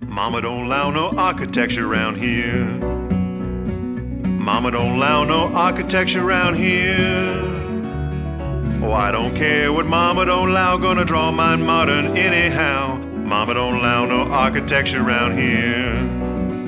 Mama don't allow no architecture around here. Mama don't allow no architecture around here. Oh, I don't care what Mama don't allow, gonna draw mine modern anyhow. Mama don't allow no architecture around here.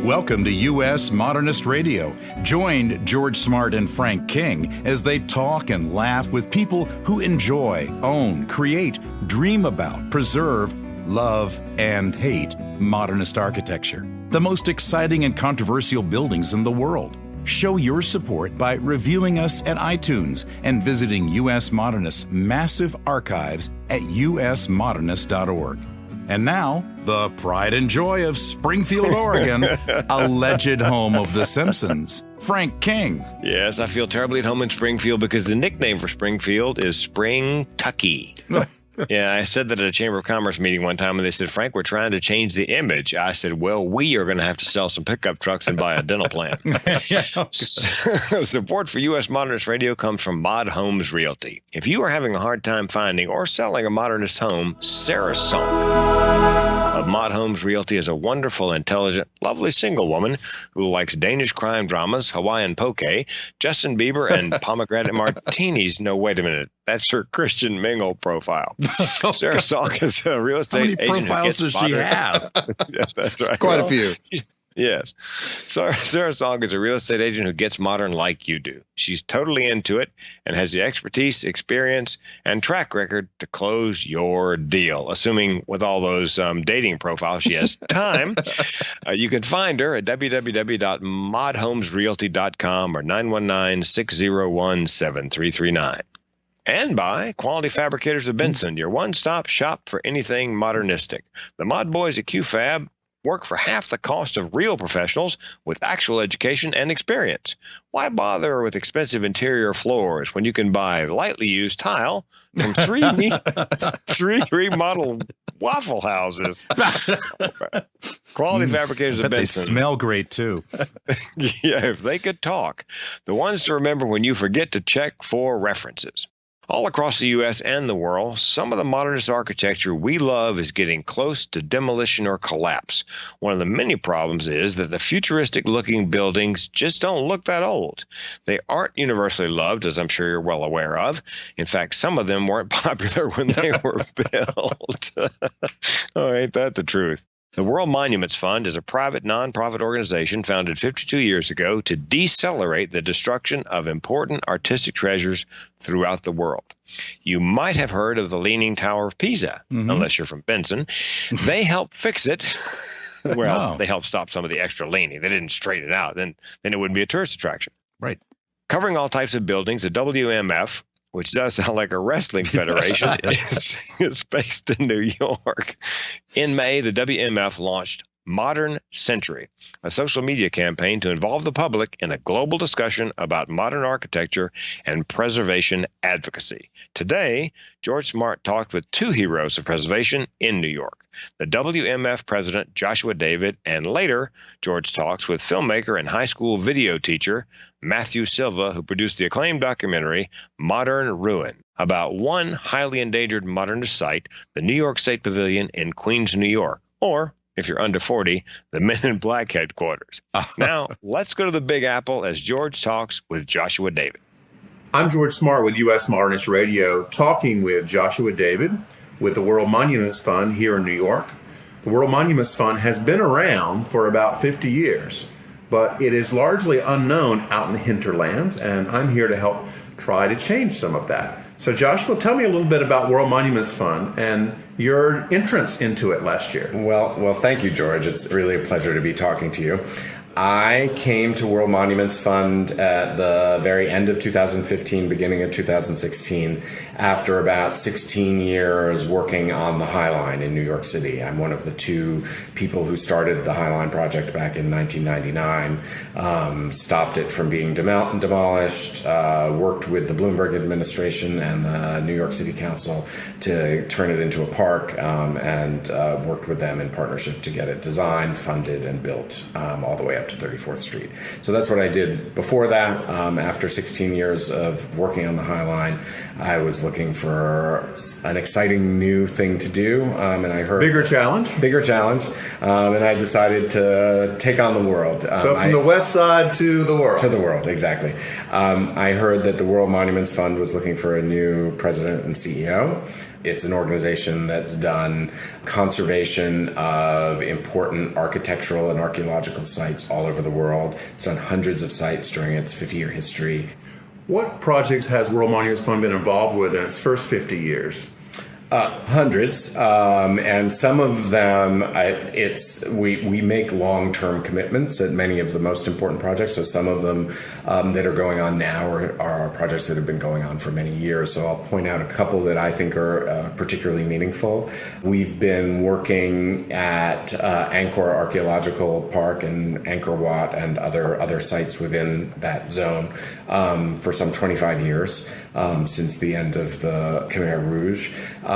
Welcome to US Modernist Radio. Join George Smart and Frank King as they talk and laugh with people who enjoy, own, create, dream about, preserve, love, and hate modernist architecture, the most exciting and controversial buildings in the world. Show your support by reviewing us at iTunes and visiting US Modernist's massive archives at usmodernist.org. And now, the pride and joy of Springfield, Oregon, alleged home of The Simpsons, Frank King. Yes, I feel terribly at home in Springfield because the nickname for Springfield is Spring-tucky. Yeah, I said that at a Chamber of Commerce meeting one time, and they said, Frank, we're trying to change the image. I said, well, we are going to have to sell some pickup trucks and buy a dental plan. Support for U.S. Modernist Radio comes from Mod Homes Realty. If you are having a hard time finding or selling a modernist home, Sarah Sonk of Mod Homes Realty is a wonderful, intelligent, lovely single woman who likes Danish crime dramas, Hawaiian poke, Justin Bieber, and pomegranate martinis. No, wait a minute. That's her Christian Mingle profile. Sarah Sonk is a real estate agent. How many profiles does she have? Yeah, that's right. Quite a few. Yes. Sarah Sonk is a real estate agent who gets modern like you do. She's totally into it and has the expertise, experience, and track record to close your deal. Assuming with all those dating profiles she has time. You can find her at www.modhomesrealty.com or 919-601-7339. And by Quality Fabricators of Benson, your one-stop shop for anything modernistic. The mod boys at QFab work for half the cost of real professionals with actual education and experience. Why bother with expensive interior floors when you can buy lightly used tile from three remodeled Waffle Houses? Quality Fabricators of Benson. They smell great, too. Yeah, if they could talk. The ones to remember when you forget to check for references. All across the U.S. and the world, some of the modernist architecture we love is getting close to demolition or collapse. One of the many problems is that the futuristic-looking buildings just don't look that old. They aren't universally loved, as I'm sure you're well aware of. In fact, some of them weren't popular when they were built. Oh, ain't that the truth? The World Monuments Fund is a private nonprofit organization founded 52 years ago to decelerate the destruction of important artistic treasures throughout the world. You might have heard of the Leaning Tower of Pisa, unless you're from Benson. They help fix it. Well, They help stop some of the extra leaning. They didn't straighten it out. Then it wouldn't be a tourist attraction. Right. Covering all types of buildings, the WMF, which does sound like a wrestling federation, is based in New York. In May, the WMF launched Modern Century, a social media campaign to involve the public in a global discussion about modern architecture and preservation advocacy. Today, George Smart talked with two heroes of preservation in New York, the WMF president, Joshua David, and later, George talks with filmmaker and high school video teacher, Matthew Silva, who produced the acclaimed documentary, Modern Ruin, about one highly endangered modernist site, the New York State Pavilion in Queens, New York, or if you're under 40, the Men in Black headquarters. Now, let's go to the Big Apple as George talks with Joshua David. I'm George Smart with US Modernist Radio, talking with Joshua David with the World Monuments Fund here in New York. The World Monuments Fund has been around for about 50 years, but it is largely unknown out in the hinterlands, and I'm here to help try to change some of that. So Joshua, tell me a little bit about World Monuments Fund and your entrance into it last year. Well, thank you, George. It's really a pleasure to be talking to you. I came to World Monuments Fund at the very end of 2015, beginning of 2016, after about 16 years working on the High Line in New York City. I'm one of the two people who started the High Line project back in 1999, stopped it from being demolished, worked with the Bloomberg administration and the New York City Council to turn it into a park, and worked with them in partnership to get it designed, funded, and built all the way up up to 34th Street. So that's what I did before that. After 16 years of working on the High Line, I was looking for an exciting new thing to do, and I heard Bigger challenge, and I decided to take on the world. So from the west side to the world. To the world, exactly. I heard that the World Monuments Fund was looking for a new president and CEO. It's an organization that's done conservation of important architectural and archaeological sites all over the world. It's done hundreds of sites during its 50-year history. What projects has World Monuments Fund been involved with in its first 50 years? Hundreds, and some of them, we make long-term commitments at many of the most important projects. So some of them that are going on now are projects that have been going on for many years. So I'll point out a couple that I think are particularly meaningful. We've been working at Angkor Archaeological Park and Angkor Wat and other sites within that zone for some 25 years, since the end of the Khmer Rouge.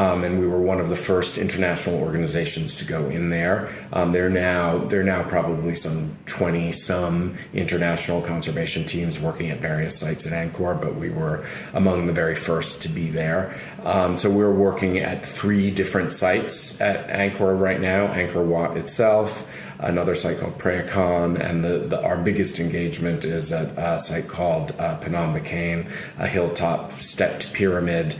And we were one of the first international organizations to go in there. There are now probably some 20-some international conservation teams working at various sites at Angkor, but we were among the very first to be there. So we're working at 3 different sites at Angkor right now: Angkor Wat itself, another site called Prayakan, and our biggest engagement is at a site called Phnom Penh, a hilltop stepped pyramid,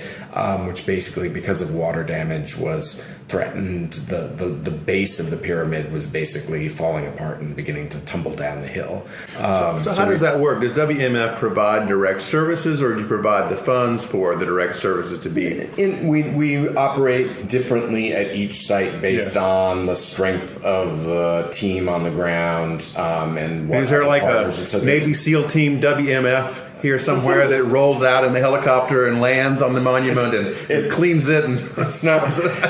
which basically, because of water damage, was threatened. The base of the pyramid was basically falling apart and beginning to tumble down the hill. So how does that work? Does WMF provide direct services, or do you provide the funds for the direct services to be? We operate differently at each site based on the strength of the team on the ground. And is there like a Navy SEAL team WMF here somewhere that rolls out in the helicopter and lands on the monument and it cleans it? And it's not.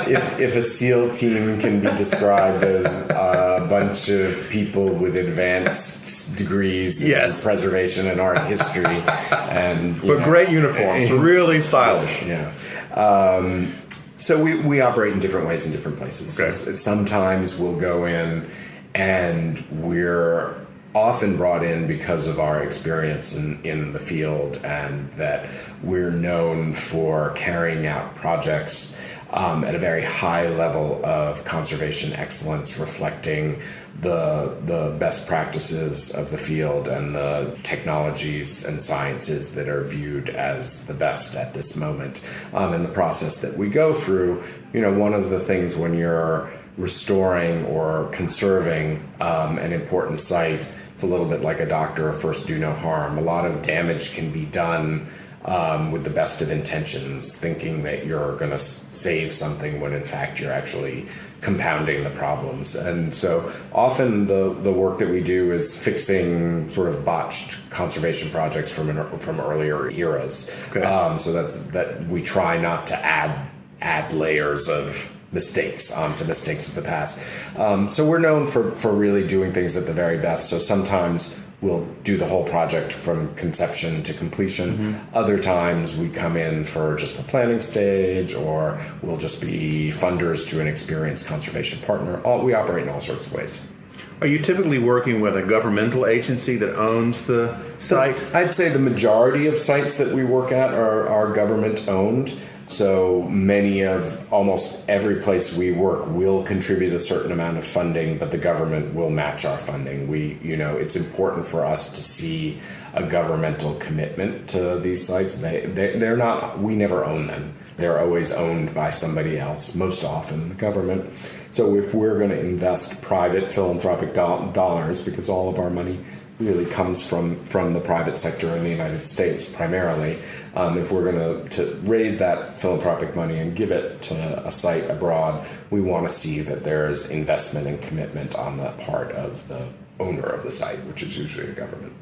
If a SEAL team can be described as a bunch of people with advanced degrees in preservation and art history, and great uniforms, really stylish. Yeah. So we operate in different ways in different places. Okay. So sometimes we'll go in, and we're often brought in because of our experience in the field, and that we're known for carrying out projects at a very high level of conservation excellence, reflecting the best practices of the field and the technologies and sciences that are viewed as the best at this moment. In the process that we go through, one of the things when you're restoring or conserving an important site, it's a little bit like a doctor of first do no harm. A lot of damage can be done with the best of intentions, thinking that you're going to save something when in fact you're actually compounding the problems. And so often the work that we do is fixing sort of botched conservation projects from earlier eras. Okay. So that we try not to add layers of mistakes onto mistakes of the past. So we're known for really doing things at the very best. So sometimes we'll do the whole project from conception to completion. Mm-hmm. Other times we come in for just the planning stage, or we'll just be funders to an experienced conservation partner. We operate in all sorts of ways. Are you typically working with a governmental agency that owns the site? I'd say the majority of sites that we work at are government owned. So almost every place we work will contribute a certain amount of funding, but the government will match our funding. It's important for us to see a governmental commitment to these sites. They're not, we never own them. They're always owned by somebody else, most often the government. So if we're going to invest private philanthropic dollars, because all of our money really comes from the private sector in the United States primarily. If we're going to raise that philanthropic money and give it to a site abroad, we want to see that there's investment and commitment on the part of the owner of the site, which is usually the government.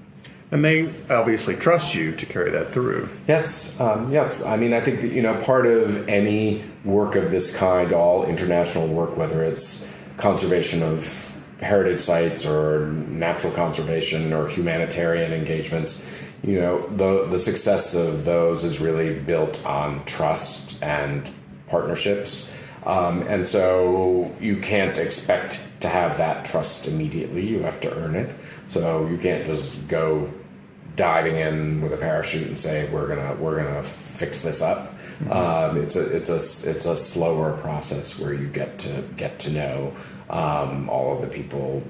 And they obviously trust you to carry that through. Yes. I mean, I think that, part of any work of this kind, all international work, whether it's conservation of heritage sites or natural conservation or humanitarian engagements, the success of those is really built on trust and partnerships. And so you can't expect to have that trust immediately. You have to earn it. So you can't just go diving in with a parachute and say we're gonna fix this up. It's a slower process where you get to know all of the people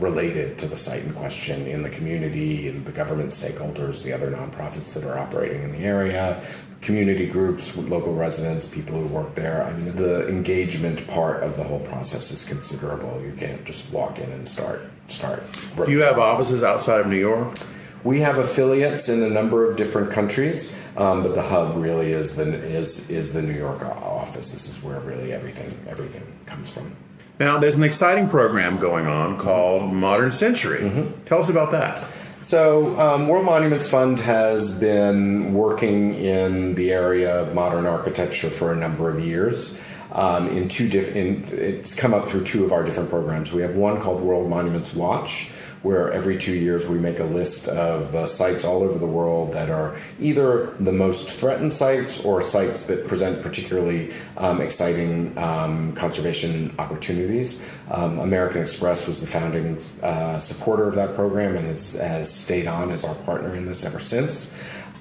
related to the site in question in the community, and the government stakeholders, the other nonprofits that are operating in the area, community groups, local residents, people who work there. I mean, the engagement part of the whole process is considerable. You can't just walk in and start. Do you have offices outside of New York? We have affiliates in a number of different countries, but the hub really is the New York office. This is where really everything comes from. Now, there's an exciting program going on called Modern Century. Mm-hmm. Tell us about that. So, World Monuments Fund has been working in the area of modern architecture for a number of years. It's come up through two of our different programs. We have one called World Monuments Watch, where every 2 years we make a list of the sites all over the world that are either the most threatened sites or sites that present particularly exciting conservation opportunities. American Express was the founding supporter of that program and has stayed on as our partner in this ever since.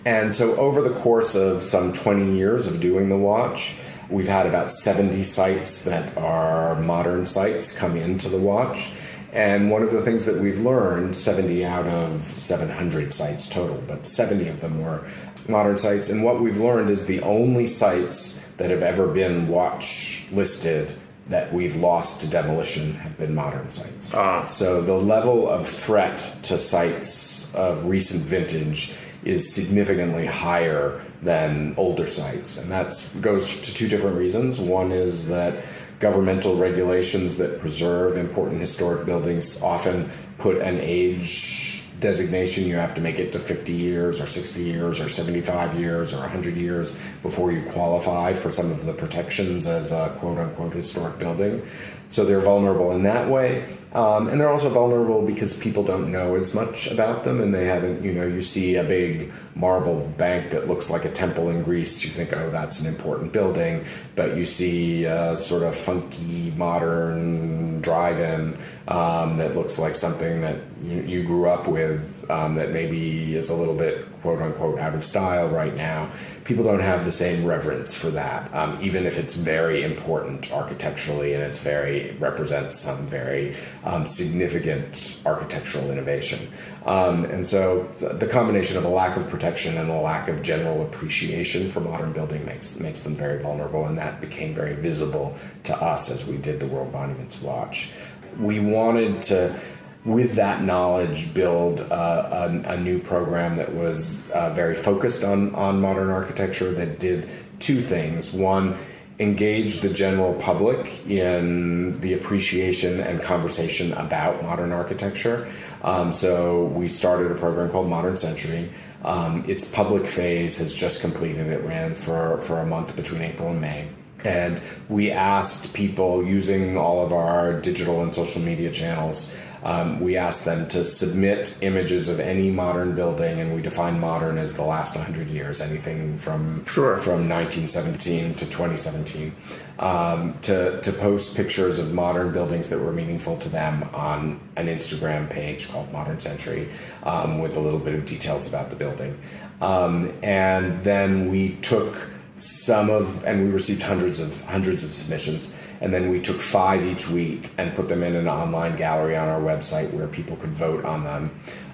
And so over the course of some 20 years of doing the watch, we've had about 70 sites that are modern sites come into the watch. And one of the things that we've learned, 70 out of 700 sites total, but 70 of them were modern sites. And what we've learned is the only sites that have ever been watch listed that we've lost to demolition have been modern sites. So the level of threat to sites of recent vintage is significantly higher than older sites. And that goes to two different reasons. One is that governmental regulations that preserve important historic buildings often put an age designation. You have to make it to 50 years or 60 years or 75 years or 100 years before you qualify for some of the protections as a quote-unquote historic building. So they're vulnerable in that way. And they're also vulnerable because people don't know as much about them, and they haven't, you see a big marble bank that looks like a temple in Greece, you think, oh, that's an important building, but you see a sort of funky modern drive-in that looks like something that you grew up with that maybe is a little bit quote-unquote out of style right now. People don't have the same reverence for that, even if it's very important architecturally and represents some very significant architectural innovation. And so the combination of a lack of protection and a lack of general appreciation for modern building makes them very vulnerable, and that became very visible to us as we did the World Monuments Watch. We wanted to, with that knowledge, build a new program that was very focused on modern architecture that did two things. One, engage the general public in the appreciation and conversation about modern architecture. So we started a program called Modern Century. Its public phase has just completed. It ran for a month between April and May. And we asked people, using all of our digital and social media channels, we asked them to submit images of any modern building, and we define modern as the last 100 years, anything from 1917 to 2017, to post pictures of modern buildings that were meaningful to them on an Instagram page called Modern Century, with a little bit of details about the building. And then we took and we received hundreds of submissions, and then we took 5 each week and put them in an online gallery on our website where people could vote on them.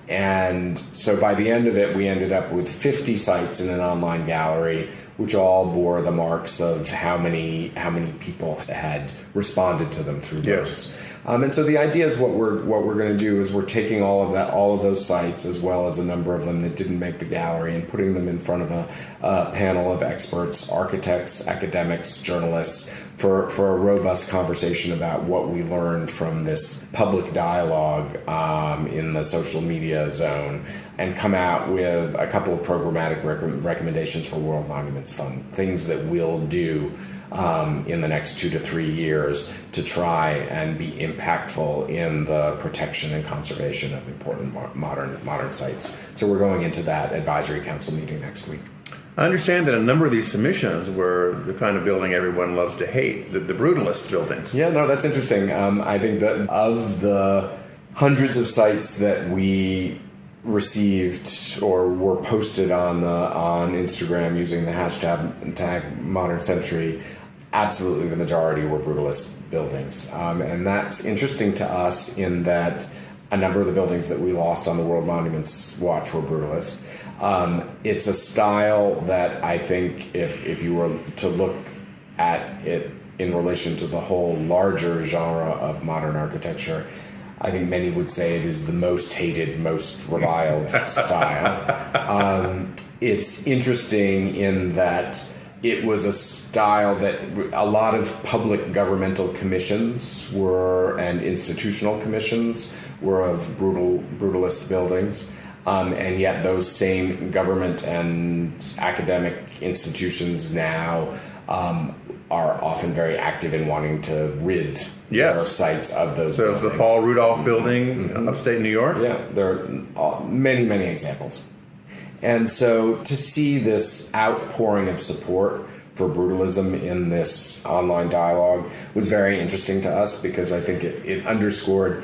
And so by the end of it, we ended up with 50 sites in an online gallery, which all bore the marks of how many people had responded to them through votes. And so the idea is what we're going to do is we're taking all of those sites, as well as a number of them that didn't make the gallery, and putting them in front of a panel of experts, architects, academics, journalists, for a robust conversation about what we learned from this public dialogue in the social media zone, and come out with a couple of programmatic recommendations for World Monuments Fund, things that we'll do in the next 2 to 3 years to try and be impactful in the protection and conservation of important modern sites. So we're going into that advisory council meeting next week. I understand that a number of these submissions were the kind of building everyone loves to hate, the brutalist buildings. Yeah, no, that's interesting. I think that of the hundreds of sites that we received or were posted on Instagram using the hashtag Modern Century, absolutely the majority were brutalist buildings. And that's interesting to us in that a number of the buildings that we lost on the World Monuments Watch were brutalist. It's a style that I think if you were to look at it in relation to the whole larger genre of modern architecture, I think many would say it is the most hated, most reviled style. It's interesting in that it was a style that a lot of public governmental commissions and institutional commissions were of brutalist buildings. And yet those same government and academic institutions now are often very active in wanting to rid their sites of those buildings. So the Paul Rudolph building, upstate New York? Yeah, there are many, many examples. And so to see this outpouring of support for brutalism in this online dialogue was very interesting to us, because I think it underscored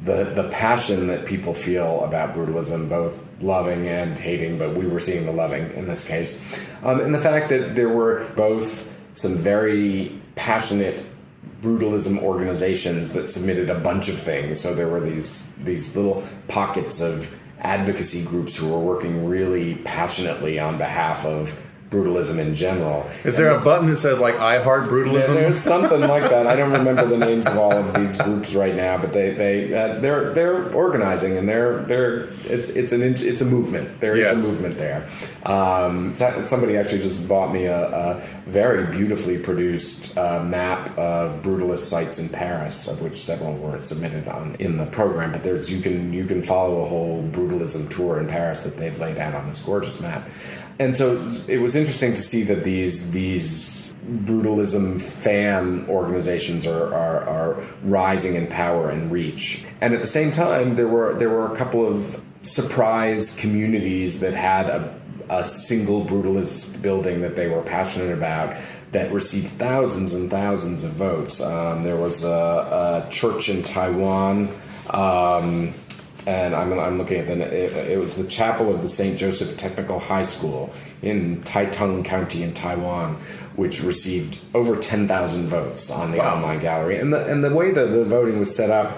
the passion that people feel about brutalism, both loving and hating, but we were seeing the loving in this case. And the fact that there were both some very passionate brutalism organizations that submitted a bunch of things. So there were these little pockets of advocacy groups who were working really passionately on behalf of brutalism in general. Is there a button that says, like, I heart brutalism? There's something like that. I don't remember the names of all of these groups right now, but they're organizing, and it's a movement. There is a movement there. Somebody actually just bought me a very beautifully produced map of brutalist sites in Paris, of which several were submitted in the program. But you can follow a whole brutalism tour in Paris that they've laid out on this gorgeous map. And so it was interesting to see that these brutalism fan organizations are rising in power and reach. And at the same time, there were a couple of surprise communities that had a single brutalist building that they were passionate about that received thousands and thousands of votes. There was a church in Taiwan. And I'm looking at it was the Chapel of the St. Joseph Technical High School in Taitung County in Taiwan, which received over 10,000 votes on the online gallery. And the way that the voting was set up,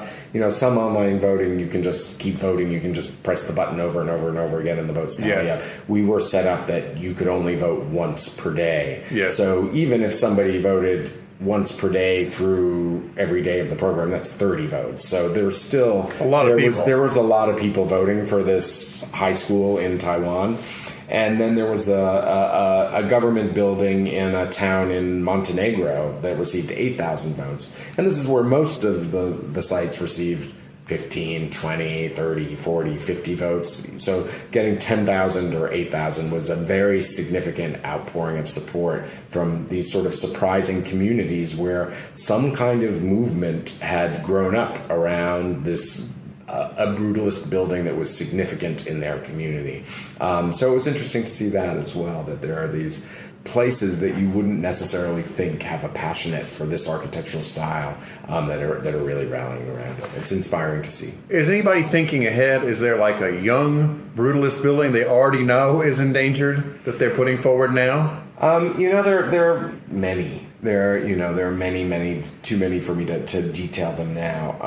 some online voting, you can just keep voting. You can just press the button over and over and over again, and the votes tally up. We were set up that you could only vote once per day. Yes. So even if somebody voted once per day through every day of the program, that's 30 votes. So there's still a lot of people. There was a lot of people voting for this high school in Taiwan. And then there was a government building in a town in Montenegro that received 8,000 votes. And this is where most of the sites received 15, 20, 30, 40, 50 votes. So getting 10,000 or 8,000 was a very significant outpouring of support from these sort of surprising communities where some kind of movement had grown up around this a brutalist building that was significant in their community. So it was interesting to see that as well, that there are these places that you wouldn't necessarily think have a passionate for this architectural style that are really rallying around it. It's inspiring to see. Is anybody thinking ahead? Is there like a young brutalist building they already know is endangered that they're putting forward now? There are many. There are many, too many for me to detail them now.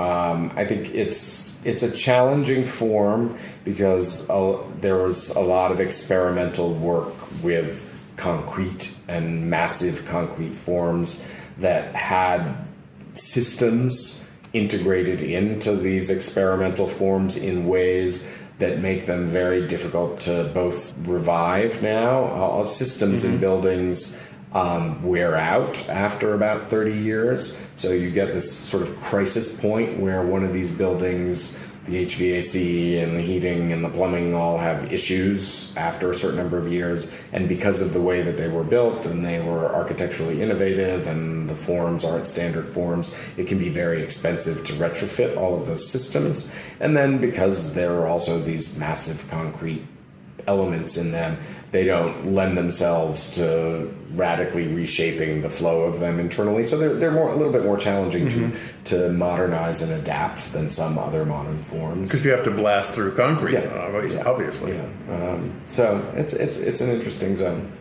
I think it's a challenging form because there was a lot of experimental work with concrete and massive concrete forms that had systems integrated into these experimental forms in ways that make them very difficult to both revive now. Systems in buildings wear out after about 30 years. So you get this sort of crisis point where one of these buildings, the HVAC and the heating and the plumbing all have issues after a certain number of years. And because of the way that they were built and they were architecturally innovative and the forms aren't standard forms, it can be very expensive to retrofit all of those systems. And then because there are also these massive concrete elements in them, they don't lend themselves to radically reshaping the flow of them internally. So they're a little bit more challenging to modernize and adapt than some other modern forms. Because you have to blast through concrete, obviously. Yeah. So it's an interesting zone.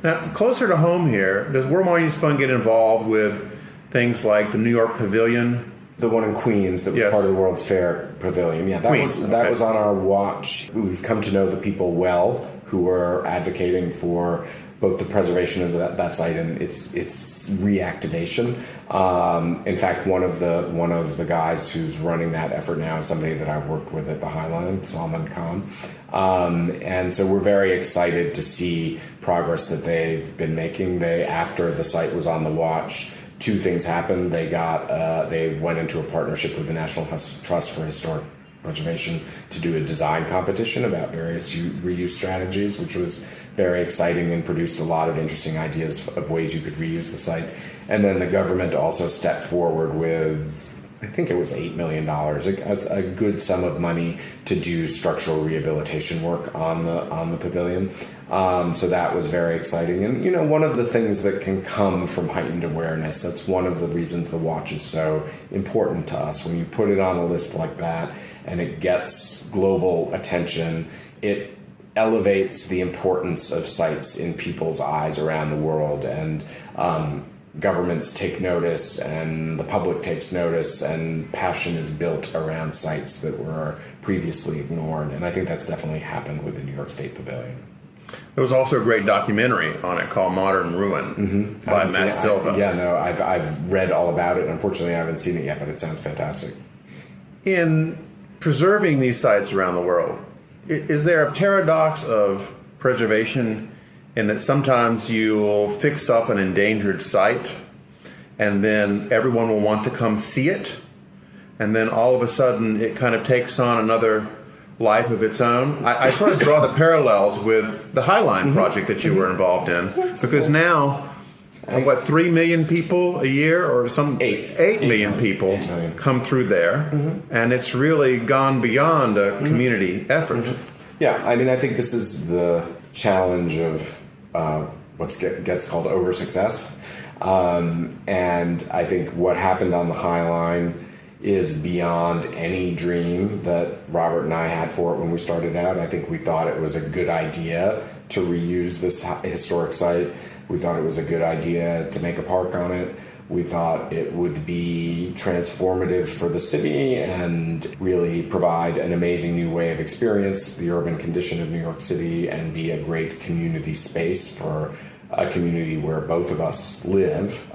Now, closer to home here, does World Monuments Fund get involved with things like the New York Pavilion? The one in Queens that was part of the World's Fair Pavilion. Yeah, that was on our watch. We've come to know the people well who were advocating for both the preservation of that site and its reactivation. In fact, one of the guys who's running that effort now is somebody that I worked with at the Highline, Salman Khan. And so we're very excited to see progress that they've been making. After the site was on the watch, two things happened. They went into a partnership with the National Trust for Historic Preservation to do a design competition about various reuse strategies, which was very exciting and produced a lot of interesting ideas of ways you could reuse the site. And then the government also stepped forward with, I think it was $8 million, a good sum of money to do structural rehabilitation work on the pavilion. So that was very exciting. And, one of the things that can come from heightened awareness, that's one of the reasons the watch is so important to us. When you put it on a list like that and it gets global attention, it elevates the importance of sites in people's eyes around the world. And governments take notice and the public takes notice and passion is built around sites that were previously ignored. And I think that's definitely happened with the New York State Pavilion. There was also a great documentary on it called Modern Ruin by Matthew Silva. I've read all about it. Unfortunately, I haven't seen it yet, but it sounds fantastic. In preserving these sites around the world, is there a paradox of preservation in that sometimes you'll fix up an endangered site and then everyone will want to come see it, and then all of a sudden it kind of takes on another life of its own? I sort of draw the parallels with the Highline project that you were involved in, because now, 3 million people a year, or some 8 million people come through there, and it's really gone beyond a community effort. Yeah, I mean, I think this is the challenge of what gets called over success, and I think what happened on the Highline is beyond any dream that Robert and I had for it when we started out. I think we thought it was a good idea to reuse this historic site. We thought it was a good idea to make a park on it. We thought it would be transformative for the city and really provide an amazing new way of experience the urban condition of New York City and be a great community space for a community where both of us live,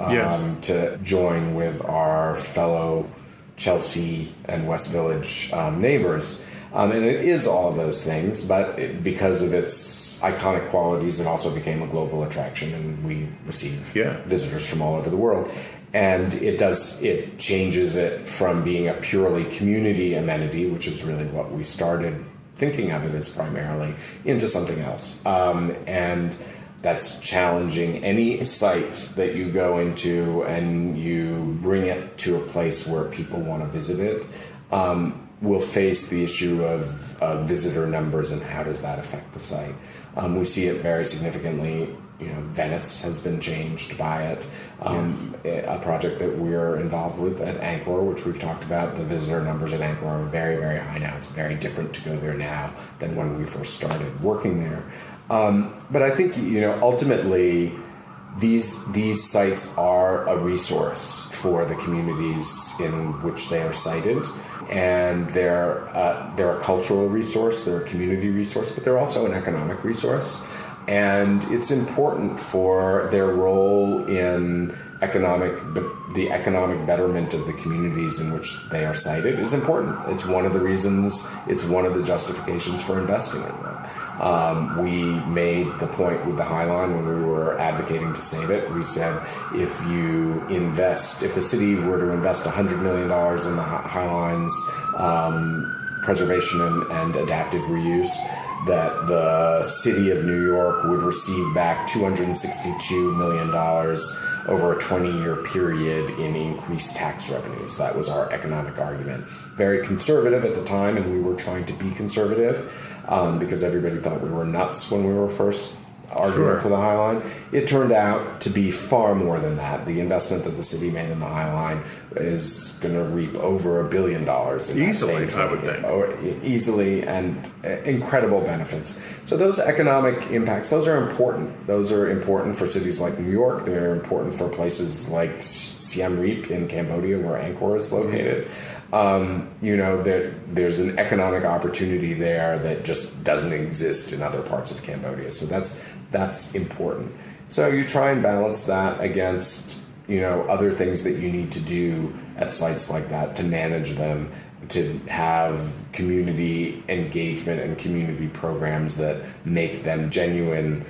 to join with our fellow Chelsea and West Village neighbors. And it is all of those things, but because of its iconic qualities, it also became a global attraction, and we receive visitors from all over the world. And it changes it from being a purely community amenity, which is really what we started thinking of it as primarily, into something else. And that's challenging. Any site that you go into and you bring it to a place where people want to visit it will face the issue of visitor numbers and how does that affect the site. We see it very significantly. Venice has been changed by it. A project that we're involved with at Angkor, which we've talked about, the visitor numbers at Angkor are very, very high now. It's very different to go there now than when we first started working there. But I think, ultimately, these sites are a resource for the communities in which they are sited, and they're a cultural resource, they're a community resource, but they're also an economic resource. And it's important for their role in the economic betterment of the communities in which they are sited is important. It's one of the reasons, it's one of the justifications for investing in them. We made the point with the Highline when we were advocating to save it. We said, if the city were to invest $100 million in the Highline's preservation and adaptive reuse, that the city of New York would receive back $262 million over a 20-year period in increased tax revenues. That was our economic argument. Very conservative at the time, and we were trying to be conservative because everybody thought we were nuts when we were first arguing for the High Line. It turned out to be far more than that. The investment that the city made in the High Line is going to reap over $1 billion in easily, I would think. Easily, and incredible benefits. So those economic impacts, those are important. Those are important for cities like New York. They're important for places like Siem Reap in Cambodia, where Angkor is located. There's an economic opportunity there that just doesn't exist in other parts of Cambodia. So that's important. So you try and balance that against, other things that you need to do at sites like that to manage them, to have community engagement and community programs that make them genuine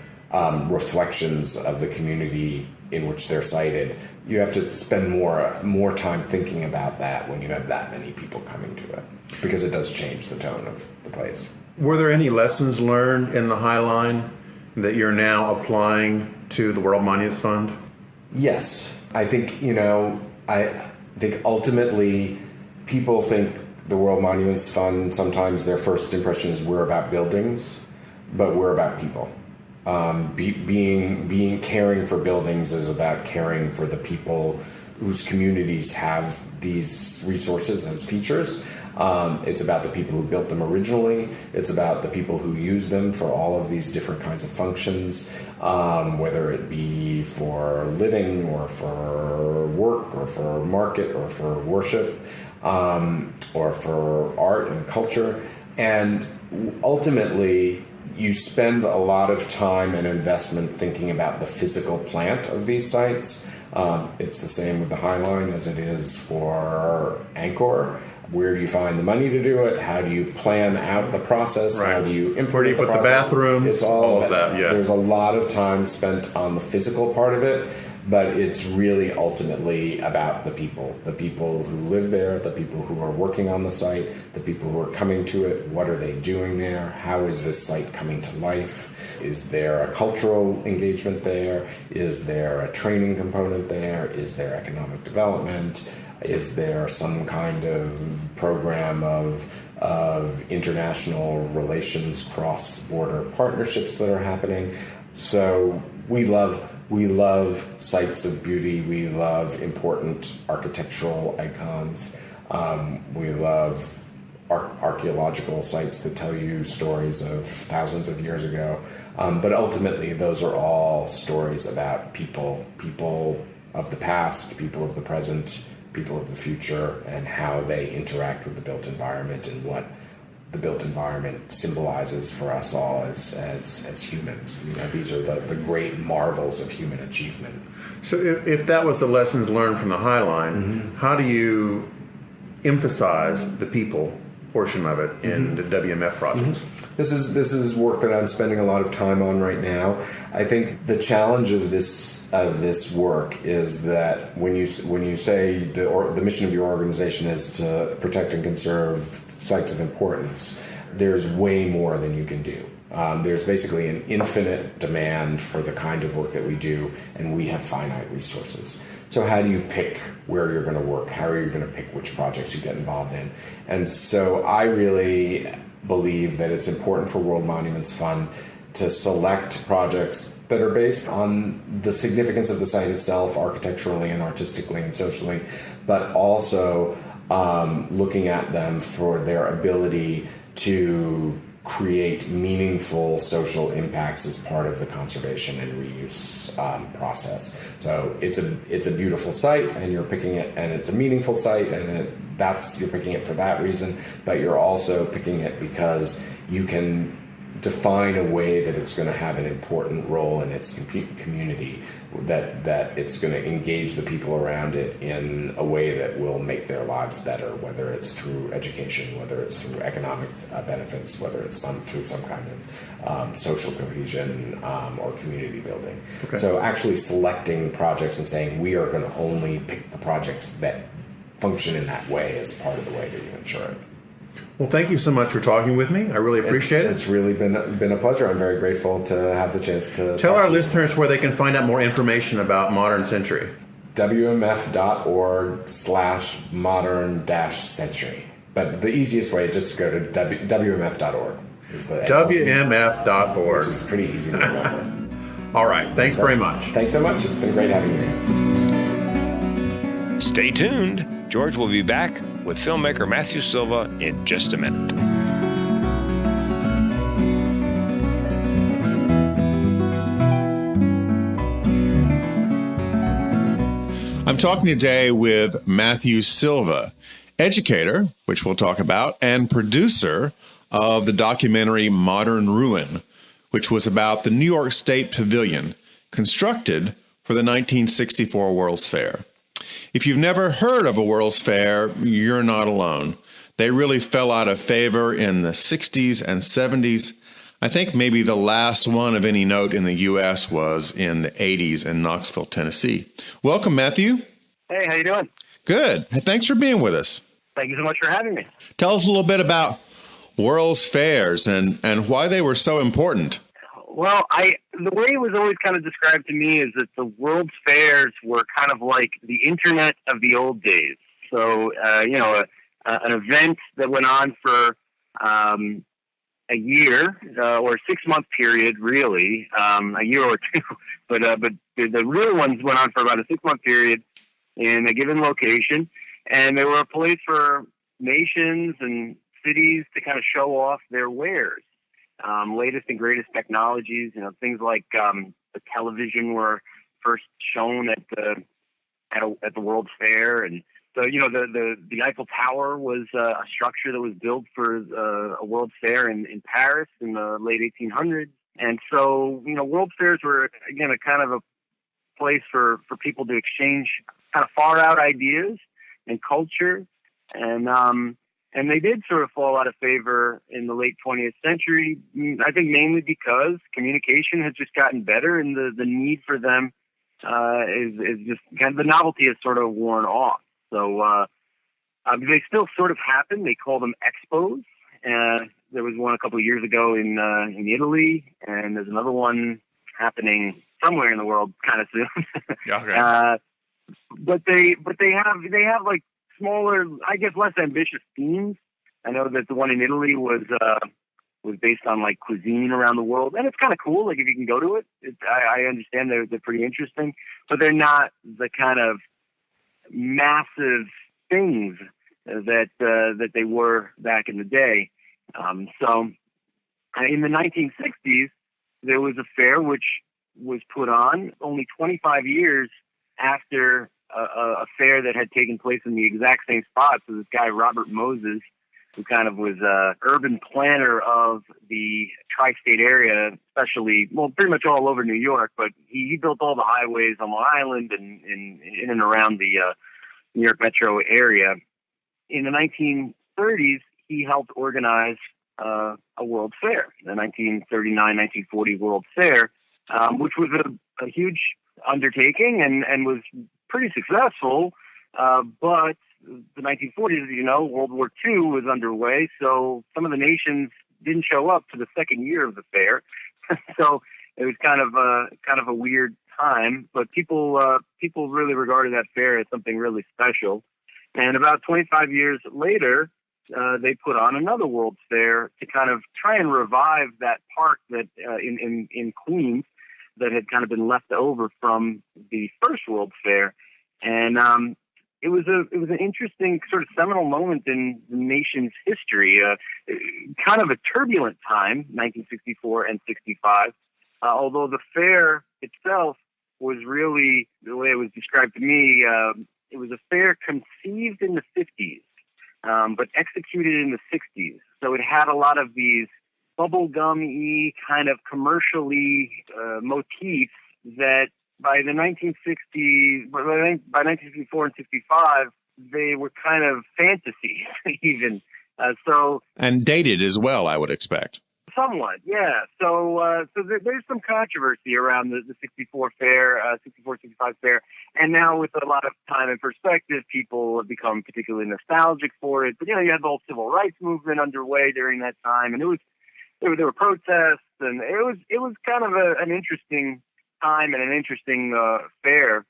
reflections of the community in which they're sited. You have to spend more time thinking about that when you have that many people coming to it, because it does change the tone of the place. Were there any lessons learned in the High Line that you're now applying to the World Monuments Fund? Yes. I think, I think ultimately people think the World Monuments Fund, sometimes their first impression is we're about buildings, but we're about people. Caring for buildings is about caring for the people whose communities have these resources as features. It's about the people who built them originally. It's about the people who use them for all of these different kinds of functions, whether it be for living or for work or for market or for worship or for art and culture. And ultimately, you spend a lot of time and investment thinking about the physical plant of these sites. It's the same with the High Line as it is for Angkor. Where do you find the money to do it? How do you plan out the process? Right. How do you implement Where do you put the bathrooms? It's all of that, yeah. There's a lot of time spent on the physical part of it, but it's really ultimately about the people who live there, the people who are working on the site, the people who are coming to it. What are they doing there? How is this site coming to life? Is there a cultural engagement there? Is there a training component there? Is there economic development? Is there some kind of program of international relations, cross-border partnerships that are happening? So we love sites of beauty. We love important architectural icons. We love archaeological sites that tell you stories of thousands of years ago. But ultimately, those are all stories about people of the past, people of the present, people of the future, and how they interact with the built environment and what the built environment symbolizes for us all as humans. These are the great marvels of human achievement. So if that was the lessons learned from the High Line, how do you emphasize the people portion of it in the WMF projects? This is work that I'm spending a lot of time on right now. I think the challenge of this work is that when you say the mission of your organization is to protect and conserve sites of importance, there's way more than you can do. There's basically an infinite demand for the kind of work that we do, and we have finite resources. So how do you pick where you're going to work? How are you going to pick which projects you get involved in? And so I really believe that it's important for World Monuments Fund to select projects that are based on the significance of the site itself, architecturally and artistically and socially, but also looking at them for their ability to create meaningful social impacts as part of the conservation and reuse process. So it's a beautiful site, and you're picking it, and it's a meaningful site, and you're picking it for that reason, but you're also picking it because you can define a way that it's going to have an important role in its community, that it's going to engage the people around it in a way that will make their lives better, whether it's through education, whether it's through economic benefits, whether it's through some kind of social cohesion or community building. Okay. So actually selecting projects and saying we are going to only pick the projects that function in that way is part of the way that you ensure it. Well, thank you so much for talking with me. I really appreciate it. It's really been a pleasure. I'm very grateful to have the chance to tell our listeners where they can find out more information about Modern Century. WMF.org/modern-century. But the easiest way is just to go to WMF.org. WMF.org. Which is pretty easy to remember. All right. Thanks very much. Thanks so much. It's been great having you. Stay tuned. George will be back with filmmaker Matthew Silva in just a minute. I'm talking today with Matthew Silva, educator, which we'll talk about, and producer of the documentary Modern Ruin, which was about the New York State Pavilion, constructed for the 1964 World's Fair. If you've never heard of a World's Fair, you're not alone. They really fell out of favor in the 60s and 70s. I think maybe the last one of any note in the U.S. was in the 80s in Knoxville, Tennessee. Welcome, Matthew. Hey, how you doing? Good. Hey, thanks for being with us. Thank you so much for having me. Tell us a little bit about World's Fairs and why they were so important. Well, the way it was always kind of described to me is that the World's Fairs were kind of like the internet of the old days. So, an event that went on for a year or a 6-month period, really, a year or two. But the real ones went on for about a 6-month period in a given location, and they were a place for nations and cities to kind of show off their wares. Latest and greatest technologies, things like the television were first shown at the World's Fair, and so the Eiffel Tower was a structure that was built for a World's Fair in Paris in the late 1800s, and so World's Fairs were again a kind of a place for people to exchange kind of far out ideas and culture, and they did sort of fall out of favor in the late 20th century, I think mainly because communication has just gotten better and the need for them is just kind of the novelty has sort of worn off. So they still sort of happen. They call them expos. There was one a couple of years ago in Italy, and there's another one happening somewhere in the world kind of soon. Yeah, okay. But they have like smaller, I guess, less ambitious themes. I know that the one in Italy was based on like cuisine around the world, and it's kind of cool. Like if you can go to it, I understand they're pretty interesting, but they're not the kind of massive things that they were back in the day. So in the 1960s, there was a fair which was put on only 25 years after a fair that had taken place in the exact same spot. So this guy, Robert Moses, who kind of was urban planner of the tri-state area, especially, well, pretty much all over New York, but he built all the highways on Long Island and in and around the New York metro area. In the 1930s, he helped organize a World Fair, the 1939-1940 World Fair, which was a huge undertaking and was pretty successful, but the 1940s, World War II was underway, so some of the nations didn't show up to the second year of the fair. So it was kind of a weird time, but people really regarded that fair as something really special. And about 25 years later, they put on another World's Fair to kind of try and revive that park that in Queens that had kind of been left over from the first World's Fair. And it was an interesting sort of seminal moment in the nation's history, kind of a turbulent time, 1964 and 65, although the fair itself was really, the way it was described to me, it was a fair conceived in the 50s, but executed in the 60s. So it had a lot of these bubblegum-y kind of commercially motifs that by 1964 and 65, they were kind of fantasy even. And dated as well, I would expect. Somewhat, yeah. So there's some controversy around the 64 fair, 64, 65 fair. And now with a lot of time and perspective, people have become particularly nostalgic for it. But, you had the whole civil rights movement underway during that time. And there were protests, and it was kind of an interesting time and an interesting fair.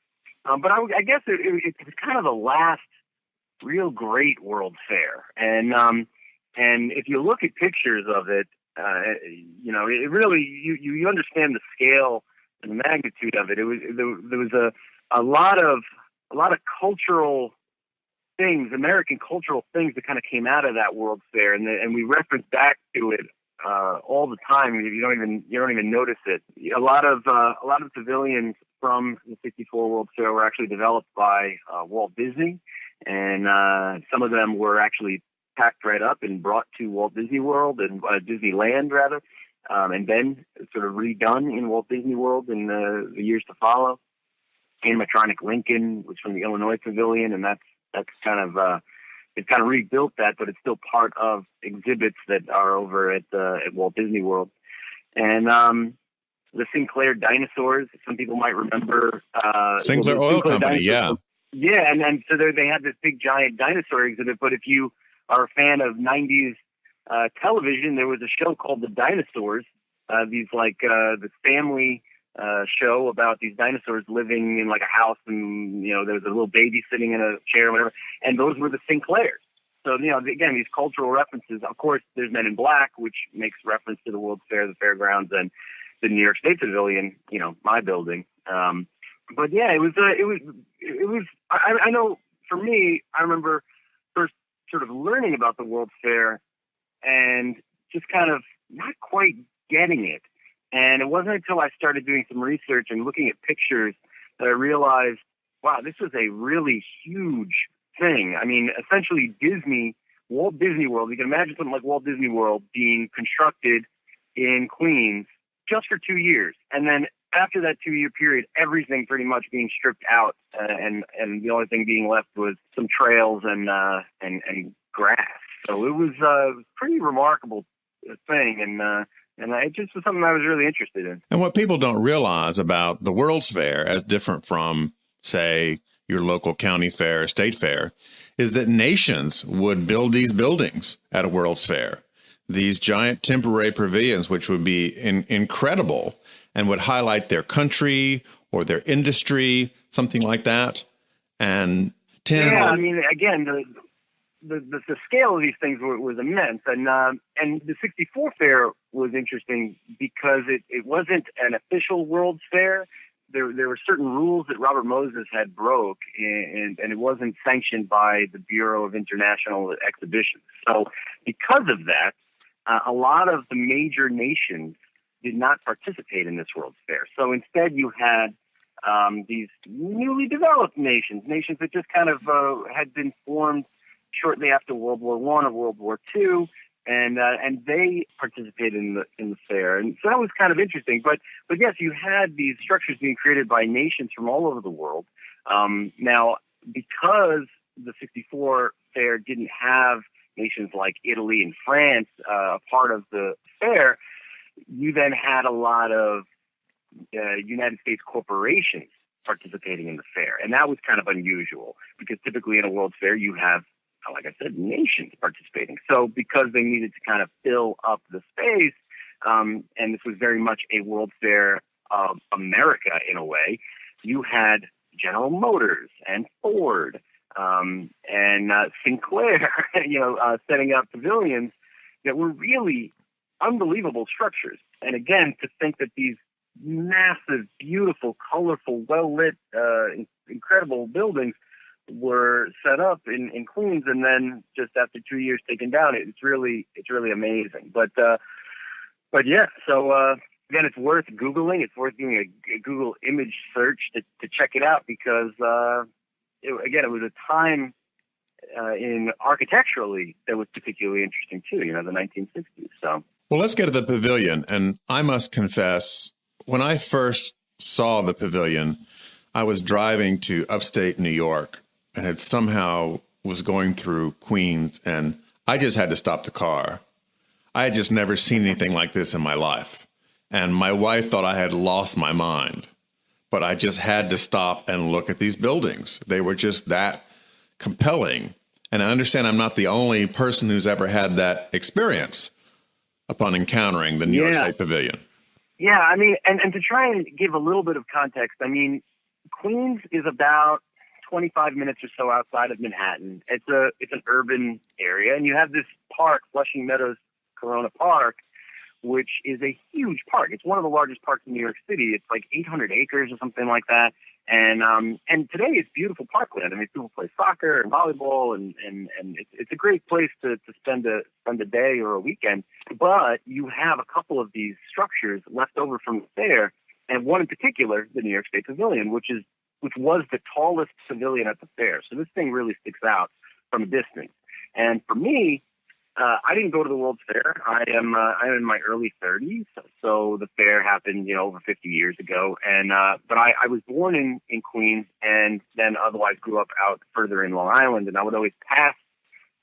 But I guess it's kind of the last real great World Fair. And if you look at pictures of it, it really you understand the scale and the magnitude of it. There was a lot of cultural things, American cultural things that kind of came out of that World Fair, and we reference back to it all the time. You don't even notice it. A lot of pavilions from the '64 World Fair were actually developed by Walt Disney, and some of them were actually packed right up and brought to Walt Disney World and Disneyland rather, and then sort of redone in Walt Disney World in the years to follow. Animatronic Lincoln was from the Illinois Pavilion, and that's kind of it kind of rebuilt that, but it's still part of exhibits that are over at Walt Disney World. And the Sinclair dinosaurs, some people might remember. Sinclair Oil Company, yeah. Yeah, and so they had this big giant dinosaur exhibit, but if you are a fan of 90s television, there was a show called The Dinosaurs, this family show about these dinosaurs living in like a house, and there was a little baby sitting in a chair or whatever, and those were the Sinclairs. So again, these cultural references. Of course, there's Men in Black, which makes reference to the World's Fair, the fairgrounds, and the New York State Pavilion. My building. But yeah, it was. I know for me, I remember first sort of learning about the World's Fair and just kind of not quite getting it. And it wasn't until I started doing some research and looking at pictures that I realized, wow, this was a really huge thing. I mean, essentially Walt Disney World, you can imagine something like Walt Disney World being constructed in Queens just for 2 years. And then after that 2-year period, everything pretty much being stripped out, and the only thing being left was some trails and grass. So it was a pretty remarkable thing, and it just was something I was really interested in. And what people don't realize about the World's Fair, as different from, say, your local county fair, state fair, is that nations would build these buildings at a World's Fair. These giant temporary pavilions, which would be incredible and would highlight their country or their industry, something like that. And I mean, again, the scale of these things was immense, and the '64 fair was interesting because it wasn't an official World's Fair. There were certain rules that Robert Moses had broke, and it wasn't sanctioned by the Bureau of International Exhibitions. So because of that, a lot of the major nations did not participate in this World's Fair. So instead you had these newly developed nations that just kind of had been formed shortly after World War I or World War II, and they participated in the fair. And so that was kind of interesting. But yes, you had these structures being created by nations from all over the world. Now, because the '64 fair didn't have nations like Italy and France a part of the fair, you then had a lot of United States corporations participating in the fair. And that was kind of unusual because typically in a World's Fair you have, like I said, nations participating. So because they needed to kind of fill up the space, and this was very much a World's Fair of America in a way, you had General Motors and Ford and Sinclair, setting up pavilions that were really unbelievable structures. And again, to think that these massive, beautiful, colorful, well-lit, incredible buildings were set up in Queens and then just after 2 years taken down, it's really amazing. But yeah, so again, it's worth Googling. It's worth doing a Google image search to check it out because it was a time in architecturally that was particularly interesting too, the 1960s. So. Well, let's get to the pavilion. And I must confess, when I first saw the pavilion, I was driving to upstate New York and had somehow was going through Queens, and I just had to stop the car. I had just never seen anything like this in my life. And my wife thought I had lost my mind. But I just had to stop and look at these buildings. They were just that compelling. And I understand I'm not the only person who's ever had that experience upon encountering the New York State Pavilion. Yeah, I mean, and to try and give a little bit of context, I mean, Queens is about 25 minutes or so outside of Manhattan. It's an urban area, and you have this park, Flushing Meadows Corona Park, which is a huge park. It's one of the largest parks in New York City. It's like 800 acres or something like that. And today it's beautiful parkland. I mean, people play soccer and volleyball, and it's a great place to spend a day or a weekend. But you have a couple of these structures left over from the fair, and one in particular, the New York State Pavilion, which was the tallest pavilion at the fair. So this thing really sticks out from a distance. And for me, I didn't go to the World's Fair. I'm in my early 30s, so the fair happened, over 50 years ago. And but I was born in Queens, and then otherwise grew up out further in Long Island. And I would always pass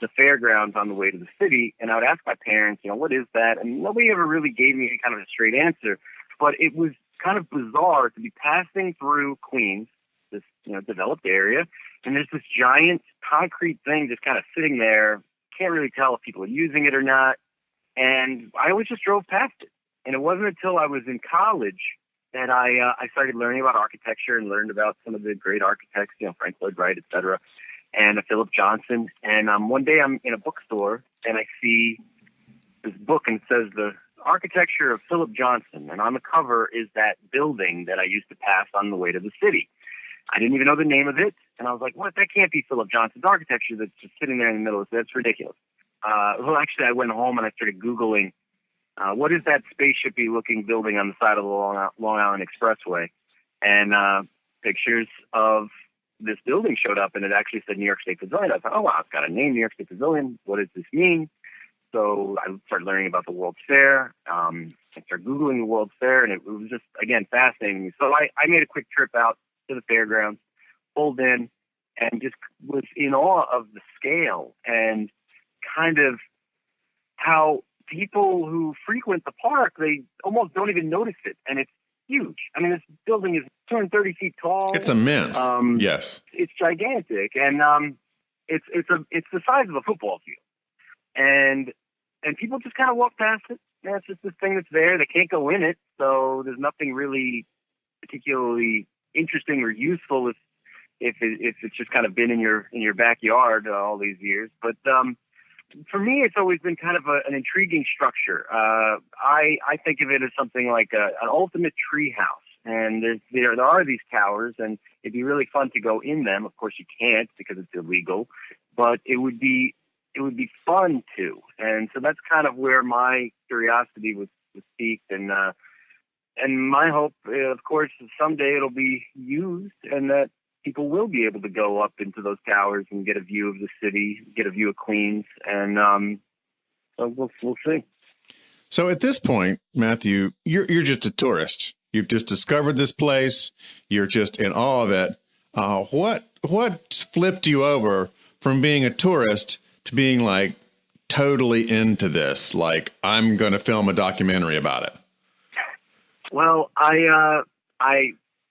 the fairgrounds on the way to the city, and I would ask my parents, what is that? And nobody ever really gave me any kind of a straight answer. But it was kind of bizarre to be passing through Queens, this developed area, and there's this giant concrete thing just kind of sitting there. Can't really tell if people are using it or not. And I always just drove past it. And it wasn't until I was in college that I started learning about architecture and learned about some of the great architects, Frank Lloyd Wright, et cetera, and Philip Johnson. And one day I'm in a bookstore and I see this book, and it says The Architecture of Philip Johnson. And on the cover is that building that I used to pass on the way to the city. I didn't even know the name of it. And I was like, what? That can't be Philip Johnson's architecture that's just sitting there in the middle. That's ridiculous. Well, actually, I went home and I started Googling, what is that spaceshipy-looking building on the side of the Long Island Expressway? And pictures of this building showed up, and it actually said New York State Pavilion. I thought, oh, wow, it's got a name, New York State Pavilion. What does this mean? So I started learning about the World's Fair. I started Googling the World's Fair, and it was just, again, fascinating. So I made a quick trip out to the fairgrounds, pulled in, and just was in awe of the scale and kind of how people who frequent the park, they almost don't even notice it. And it's huge. I mean, this building is 230 feet tall. It's immense. Yes. It's gigantic. And it's the size of a football field. And people just kind of walk past it. Yeah, it's just this thing that's there. They can't go in it. So there's nothing really particularly interesting or useful if it's just kind of been in your backyard all these years. But for me, it's always been kind of an intriguing structure. I think of it as something like an ultimate tree house. And there are these towers, and it'd be really fun to go in them. Of course, you can't because it's illegal, but it would be fun too. And so that's kind of where my curiosity was piqued. And my hope, of course, is someday it'll be used and that people will be able to go up into those towers and get a view of the city, get a view of Queens. And so we'll see. So at this point, Matthew, you're just a tourist. You've just discovered this place. You're just in awe of it. What flipped you over from being a tourist to being like totally into this? Like, I'm going to film a documentary about it. Well,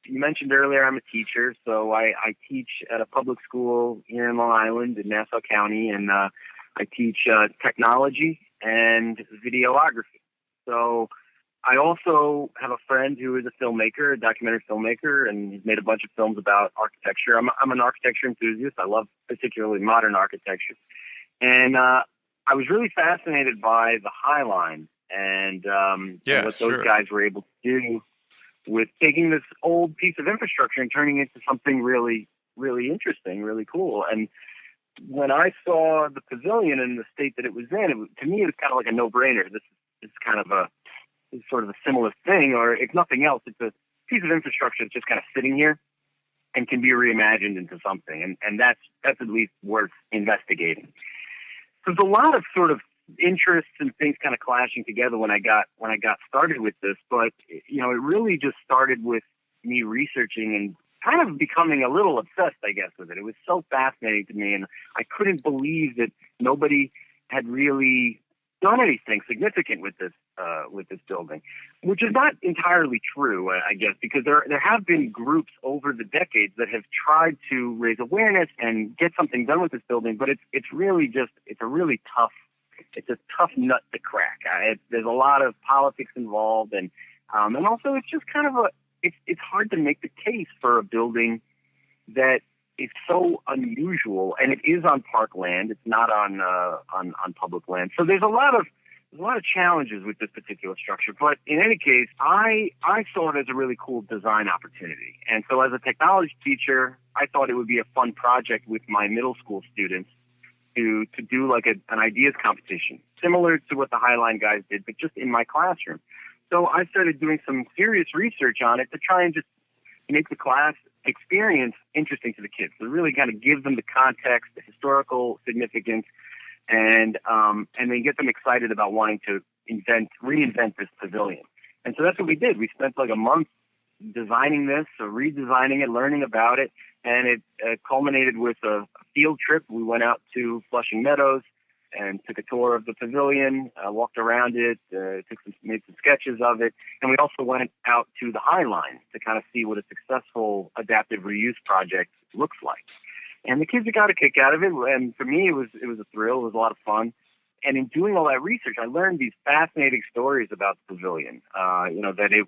you mentioned earlier I'm a teacher, so I teach at a public school here in Long Island in Nassau County, and I teach technology and videography. So I also have a friend who is a filmmaker, a documentary filmmaker, and he's made a bunch of films about architecture. I'm an architecture enthusiast. I love particularly modern architecture. And I was really fascinated by the High Line and what those guys were able to do with taking this old piece of infrastructure and turning it into something really, really interesting, really cool. And when I saw the pavilion in the state that it was in, to me, it was kind of like a no-brainer. This is kind of it's sort of a similar thing, or if nothing else, it's a piece of infrastructure that's just kind of sitting here and can be reimagined into something. And that's at least worth investigating. So there's a lot of sort of interests and things kind of clashing together when I got started with this, but it really just started with me researching and kind of becoming a little obsessed, I guess, with it. It was so fascinating to me, and I couldn't believe that nobody had really done anything significant with this building, which is not entirely true, I guess, because there have been groups over the decades that have tried to raise awareness and get something done with this building, but it's a tough nut to crack. There's a lot of politics involved, and also it's just kind of it's hard to make the case for a building that is so unusual, and it is on park land. It's not on public land. So there's a lot of challenges with this particular structure. But in any case, I saw it as a really cool design opportunity. And so as a technology teacher, I thought it would be a fun project with my middle school students to do like an ideas competition, similar to what the Highline guys did, but just in my classroom. So I started doing some serious research on it to try and just make the class experience interesting to the kids, to really kind of give them the context, the historical significance, and then get them excited about wanting to reinvent this pavilion. And so that's what we did. We spent like a month designing this, redesigning it, learning about it, and it culminated with a field trip. We went out to Flushing Meadows and took a tour of the pavilion, walked around it, made some sketches of it, and we also went out to the Highline to kind of see what a successful adaptive reuse project looks like. And the kids got a kick out of it, and for me, it was a thrill. It was a lot of fun. And in doing all that research, I learned these fascinating stories about the pavilion. That it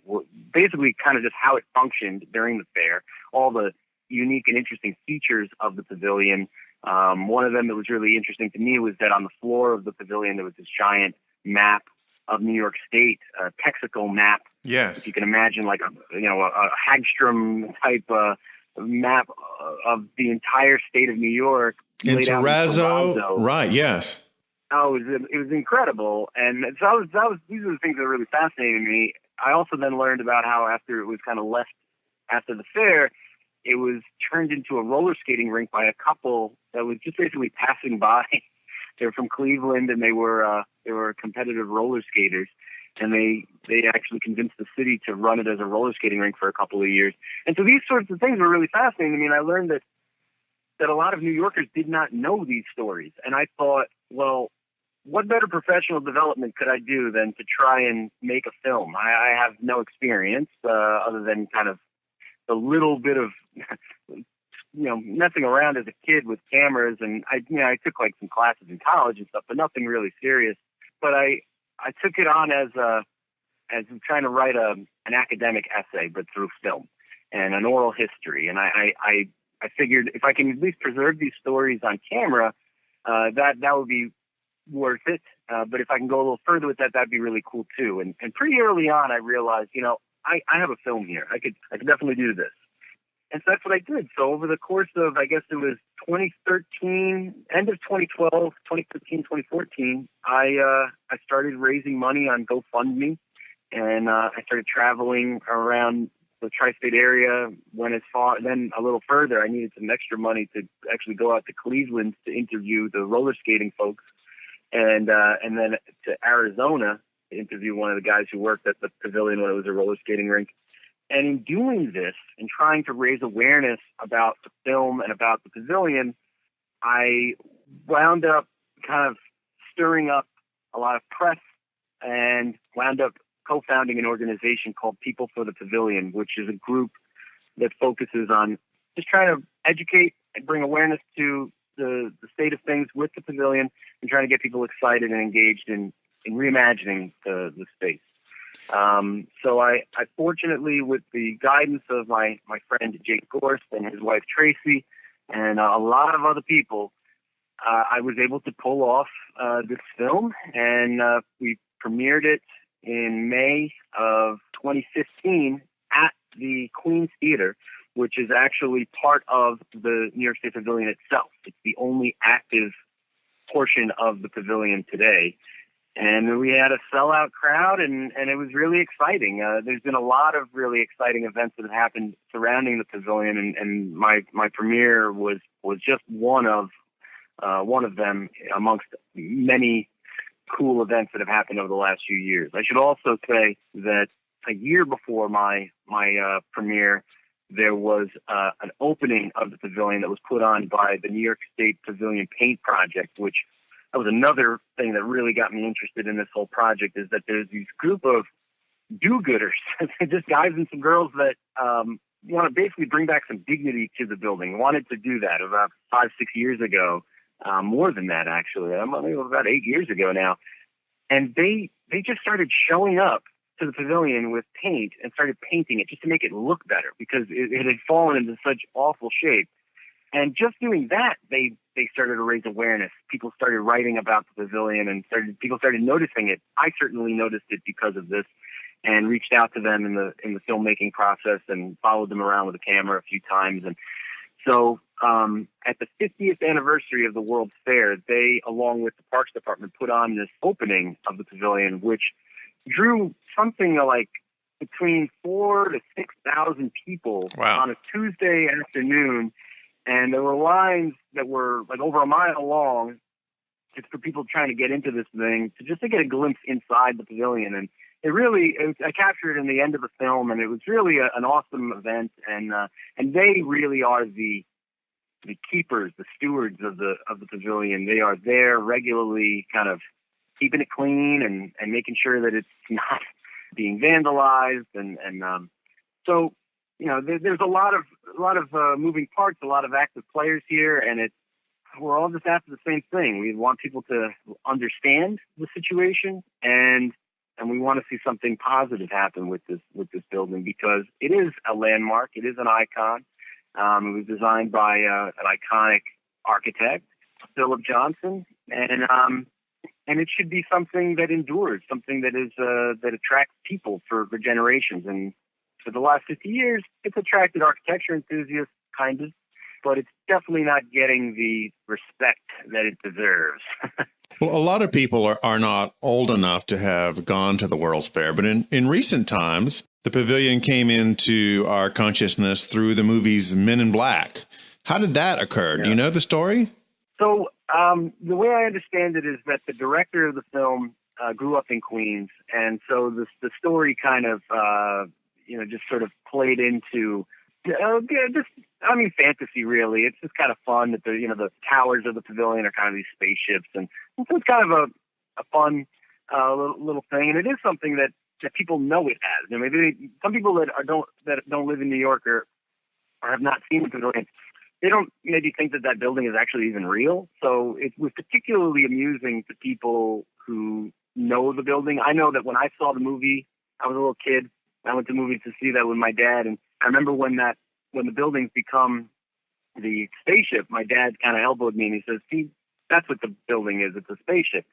basically kind of just how it functioned during the fair, all the unique and interesting features of the pavilion. One of them that was really interesting to me was that on the floor of the pavilion there was this giant map of New York State, a Texaco map. Yes, if you can imagine, like a Hagstrom type map of the entire state of New York. In Terrazzo, right? Yes. Oh, it was incredible, and so these are the things that really fascinated me. I also then learned about how after it was kind of left after the fair, it was turned into a roller skating rink by a couple that was just basically passing by. They were from Cleveland, and they were competitive roller skaters, and they actually convinced the city to run it as a roller skating rink for a couple of years. And so these sorts of things were really fascinating. I mean, I learned that a lot of New Yorkers did not know these stories, and I thought, well, what better professional development could I do than to try and make a film? I have no experience other than kind of a little bit of messing around as a kid with cameras, and I took like some classes in college and stuff, but nothing really serious. But I took it on as trying to write an academic essay, but through film and an oral history. And I figured if I can at least preserve these stories on camera, that would be worth it. But if I can go a little further with that, that'd be really cool too. And pretty early on, I realized, I have a film here. I could definitely do this. And so that's what I did. So over the course of, I guess it was 2013, end of 2012, 2013, 2014, I started raising money on GoFundMe, and I started traveling around the tri-state area, went as far, then a little further. I needed some extra money to actually go out to Cleveland to interview the roller skating folks, and then to Arizona to interview one of the guys who worked at the pavilion when it was a roller skating rink. And in doing this and trying to raise awareness about the film and about the pavilion, I wound up kind of stirring up a lot of press and wound up co-founding an organization called People for the Pavilion, which is a group that focuses on just trying to educate and bring awareness to the state of things with the pavilion and trying to get people excited and engaged in reimagining the space. So I fortunately, with the guidance of my friend Jake Gorst and his wife Tracy and a lot of other people, I was able to pull off this film, and we premiered it in May of 2015 at the Queen's Theater, which is actually part of the New York State Pavilion itself. It's the only active portion of the pavilion today. And we had a sellout crowd, and it was really exciting. There's been a lot of really exciting events that have happened surrounding the pavilion, and my premiere was just one of them amongst many cool events that have happened over the last few years. I should also say that a year before my premiere, there was an opening of the pavilion that was put on by the New York State Pavilion Paint Project, which that was another thing that really got me interested in this whole project, is that there's these group of do-gooders, just guys and some girls that want to basically bring back some dignity to the building. Wanted to do that about 5-6 years ago, more than that actually. I think it was about 8 years ago now. And they just started showing up to the pavilion with paint and started painting it just to make it look better, because it had fallen into such awful shape. And just doing that, they started to raise awareness. People started writing about the pavilion, and people started noticing it. I certainly noticed it because of this, and reached out to them in the filmmaking process and followed them around with a camera a few times. And so at the 50th anniversary of the World's Fair, they, along with the Parks Department, put on this opening of the pavilion, which drew something like between 4,000 to 6,000 people on a Tuesday afternoon. And there were lines that were like over a mile long, just for people trying to get into this thing, to get a glimpse inside the pavilion. And I captured it in the end of the film, and it was really an awesome event. And they really are the keepers, the stewards of the pavilion. They are there regularly, kind of keeping it clean and making sure that it's not being vandalized. And so, you know, there's a lot of moving parts, a lot of active players here, and we're all just after the same thing. We want people to understand the situation, and we want to see something positive happen with this building, because it is a landmark. It is an icon. It was designed by an iconic architect, Philip Johnson, and it should be something that endures, something that attracts people for generations. And for the last 50 years, it's attracted architecture enthusiasts, kind of, but it's definitely not getting the respect that it deserves. Well, a lot of people are not old enough to have gone to the World's Fair, but in recent times, the pavilion came into our consciousness through the movies Men in Black. How did that occur? Yeah. Do you know the story? So the way I understand it is that the director of the film grew up in Queens, and so the story kind of just sort of played into fantasy, really. It's just kind of fun that the towers of the pavilion are kind of these spaceships, and so it's kind of a fun little thing, and it is something that people know it as. You know, maybe some people that don't live in New York or have not seen the pavilion, they don't maybe think that building is actually even real. So it was particularly amusing to people who know the building. I know that when I saw the movie, I was a little kid. I went to movies to see that with my dad, and I remember when the buildings become the spaceship, my dad kind of elbowed me and he says, "See, that's what the building is. It's a spaceship."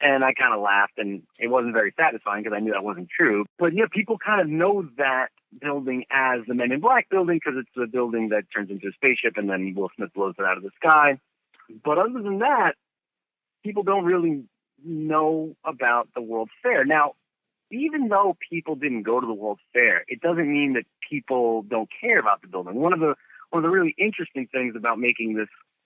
And I kind of laughed, and it wasn't very satisfying because I knew that wasn't true. But yeah, people kind of know that building as the Men in Black building because it's the building that turns into a spaceship and then Will Smith blows it out of the sky. But other than that, people don't really know about the World's Fair. Now, even though people didn't go to the World's Fair, it doesn't mean that people don't care about the building. One of the really interesting things about making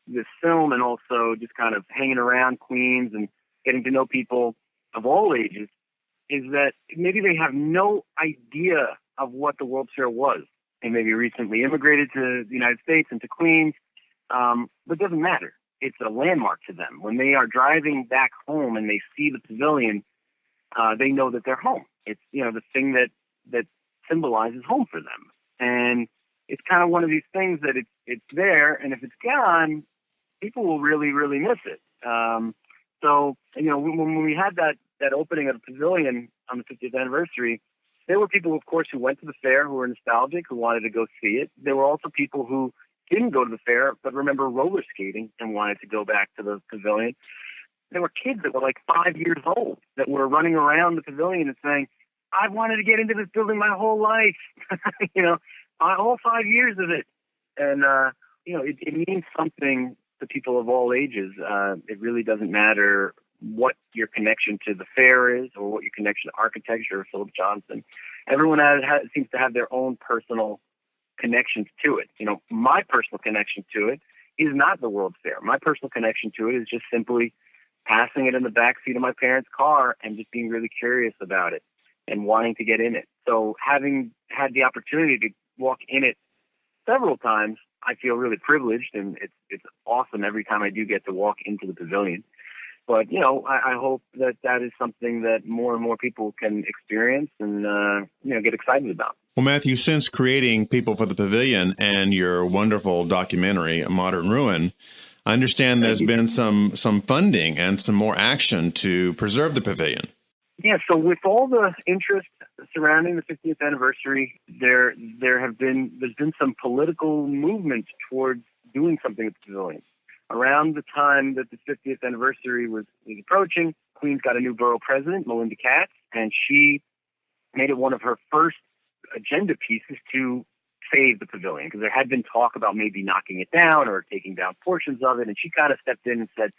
this film, and also just kind of hanging around Queens and getting to know people of all ages, is that maybe they have no idea of what the World's Fair was. They maybe recently immigrated to the United States and to Queens, but it doesn't matter. It's a landmark to them. When they are driving back home and they see the pavilion, they know that they're home. It's, the thing that symbolizes home for them. And it's kind of one of these things that it's there, and if it's gone, people will really, really miss it. So, when we had that opening of the pavilion on the 50th anniversary, there were people, of course, who went to the fair, who were nostalgic, who wanted to go see it. There were also people who didn't go to the fair, but remember roller skating and wanted to go back to the pavilion. There were kids that were like 5 years old that were running around the pavilion and saying, "I wanted to get into this building my whole life," all 5 years of it. And, it means something to people of all ages. It really doesn't matter what your connection to the fair is or what your connection to architecture or Philip Johnson. Everyone seems to have their own personal connections to it. My personal connection to it is not the World's Fair. My personal connection to it is just simply passing it in the backseat of my parents' car and just being really curious about it and wanting to get in it. So having had the opportunity to walk in it several times, I feel really privileged, and it's awesome every time I do get to walk into the pavilion. But, I hope that is something that more and more people can experience and, get excited about. Well, Matthew, since creating People for the Pavilion and your wonderful documentary, Modern Ruin, I understand there's been some funding and some more action to preserve the pavilion. Yeah, so with all the interest surrounding the 50th anniversary, there's been some political movement towards doing something with the pavilion. Around the time that the 50th anniversary was approaching, Queens got a new borough president, Melinda Katz, and she made it one of her first agenda pieces to save the pavilion, because there had been talk about maybe knocking it down or taking down portions of it, and she kind of stepped in and said,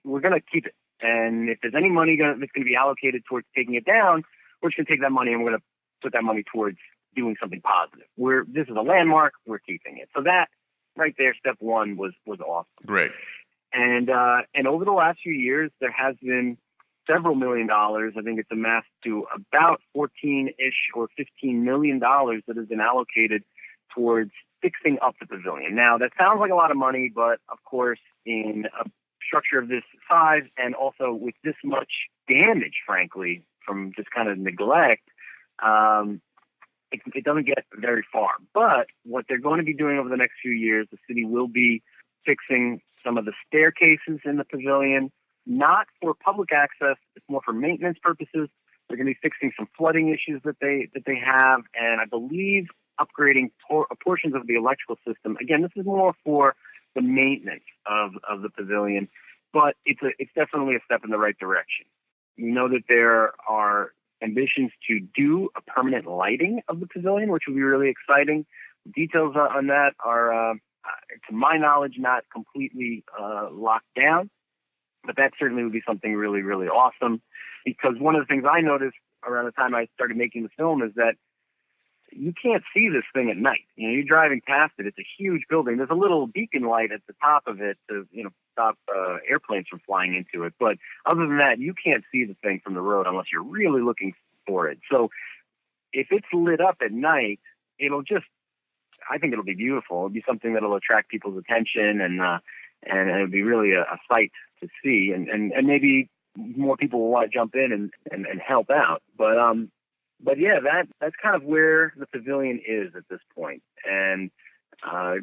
we're going to keep it. And if there's any money that's going to be allocated towards taking it down, we're just going to take that money and we're going to put that money towards doing something positive. This is a landmark, we're keeping it. So that right there, step one was awesome. Great. And over the last few years, there has been several $1 million. I think it's amassed to about 14-ish or $15 million that has been allocated towards fixing up the pavilion. Now, that sounds like a lot of money, but of course, in a structure of this size and also with this much damage, frankly, from just kind of neglect, it doesn't get very far. But what they're going to be doing over the next few years, the city will be fixing some of the staircases in the pavilion, not for public access. It's more for maintenance purposes. They're going to be fixing some flooding issues that they have, and I believe upgrading portions of the electrical system. Again, this is more for the maintenance of the pavilion, but it's definitely a step in the right direction. We know that there are ambitions to do a permanent lighting of the pavilion, which will be really exciting. Details on that are, to my knowledge, not completely locked down, but that certainly would be something really, really awesome. Because one of the things I noticed around the time I started making the film is that you can't see this thing at night. You're driving past it. It's a huge building. There's a little beacon light at the top of it to, stop airplanes from flying into it. But other than that, you can't see the thing from the road unless you're really looking for it. So if it's lit up at night, I think it'll be beautiful. It'll be something that'll attract people's attention, and it'll be really a sight to see. And maybe more people will want to jump in and help out. But yeah, that's kind of where the pavilion is at this point. And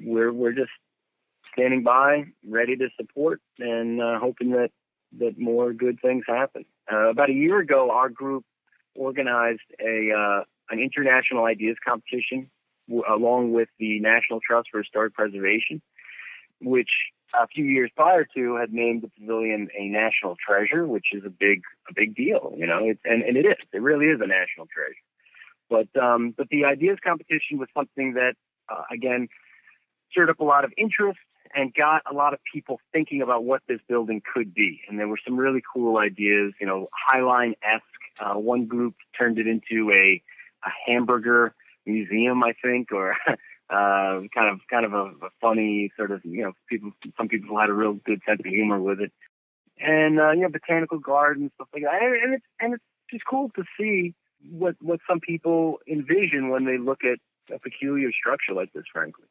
we're just standing by, ready to support, and hoping that more good things happen. About a year ago, our group organized an international ideas competition along with the National Trust for Historic Preservation, which a few years prior to had named the pavilion a national treasure, which is a big deal, and it is. It really is a national treasure. But the ideas competition was something that, again, stirred up a lot of interest and got a lot of people thinking about what this building could be. And there were some really cool ideas, Highline-esque. One group turned it into a hamburger museum, I think, or kind of a funny sort of, some people had a real good sense of humor with it. And, botanical gardens, stuff like that. And it's just cool to see what some people envision when they look at a peculiar structure like this, frankly.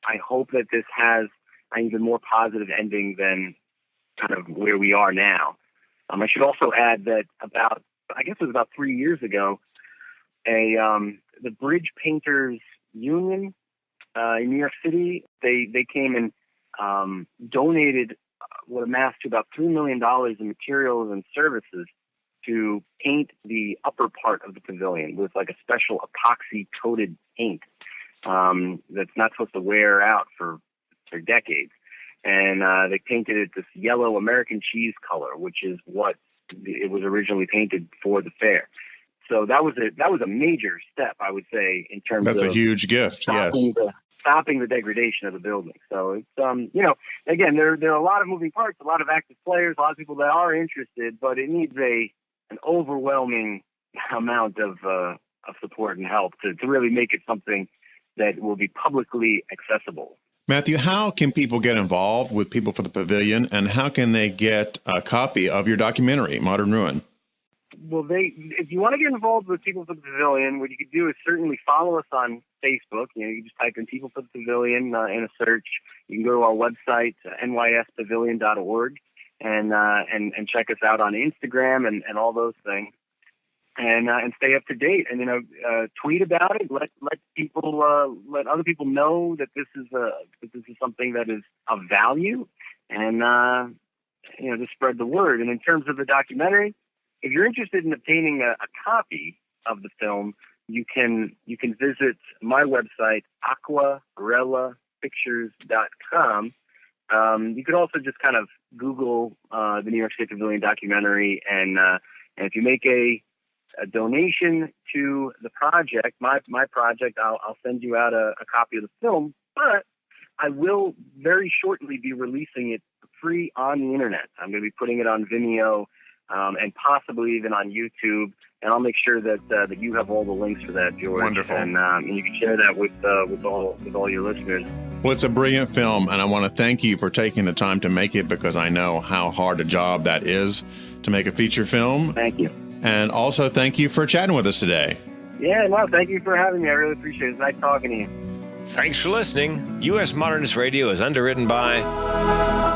I hope that this has an even more positive ending than kind of where we are now. I should also add that about 3 years ago, the Bridge Painters Union in New York City, they came and donated what amassed to about $3 million in materials and services to paint the upper part of the pavilion with like a special epoxy-coated paint that's not supposed to wear out for decades. And they painted it this yellow American cheese color, which is what it was originally painted for the fair. So that was a major step, I would say, in terms of that's a huge gift. Stopping the degradation of the building. So it's again, there are a lot of moving parts, a lot of active players, a lot of people that are interested, but it needs an overwhelming amount of support and help to really make it something that will be publicly accessible. Matthew, how can people get involved with People for the Pavilion, and how can they get a copy of your documentary, Modern Ruin? Well, if you want to get involved with People for the Pavilion, what you could do is certainly follow us on Facebook. You can just type in People for the Pavilion in a search. You can go to our website, nyspavilion.org, and check us out on Instagram and all those things. And stay up to date, and tweet about it. Let other people know that this is something that is of value, and to spread the word. And in terms of the documentary, if you're interested in obtaining a copy of the film, you can visit my website, aquarellapictures.com. You could also just kind of Google the New York State Pavilion documentary, and if you make a donation to the project, my project, I'll send you out a copy of the film, but I will very shortly be releasing it free on the internet. I'm going to be putting it on Vimeo and possibly even on YouTube, and I'll make sure that you have all the links for that, George. Wonderful. And you can share that with all your listeners. Well, it's a brilliant film, and I want to thank you for taking the time to make it, because I know how hard a job that is to make a feature film. Thank you. And also, thank you for chatting with us today. Yeah, no, thank you for having me. I really appreciate it. It's nice talking to you. Thanks for listening. US Modernist Radio is underwritten by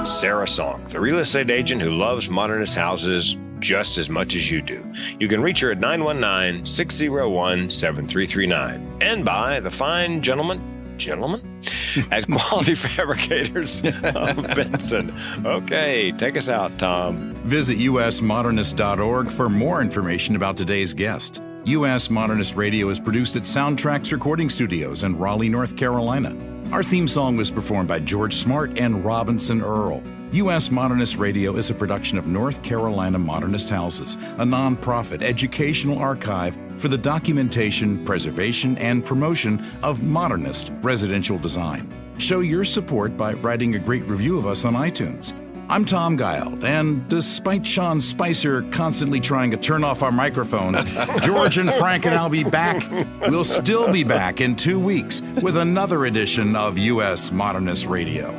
Sarah Sonk, the real estate agent who loves modernist houses just as much as you do. You can reach her at 919-601-7339. And by the fine gentlemen at Quality Fabricators of Benson. Okay, take us out, Tom. Visit usmodernist.org for more information about today's guest. US Modernist Radio is produced at Soundtracks Recording Studios in Raleigh, North Carolina. Our theme song was performed by George Smart and Robinson Earl. US Modernist Radio is a production of North Carolina Modernist Houses, a nonprofit educational archive for the documentation, preservation, and promotion of modernist residential design. Show your support by writing a great review of us on iTunes. I'm Tom Guild, and despite Sean Spicer constantly trying to turn off our microphones, George and Frank and I'll be back. We'll still be back in 2 weeks with another edition of US Modernist Radio.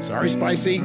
Sorry, Spicy.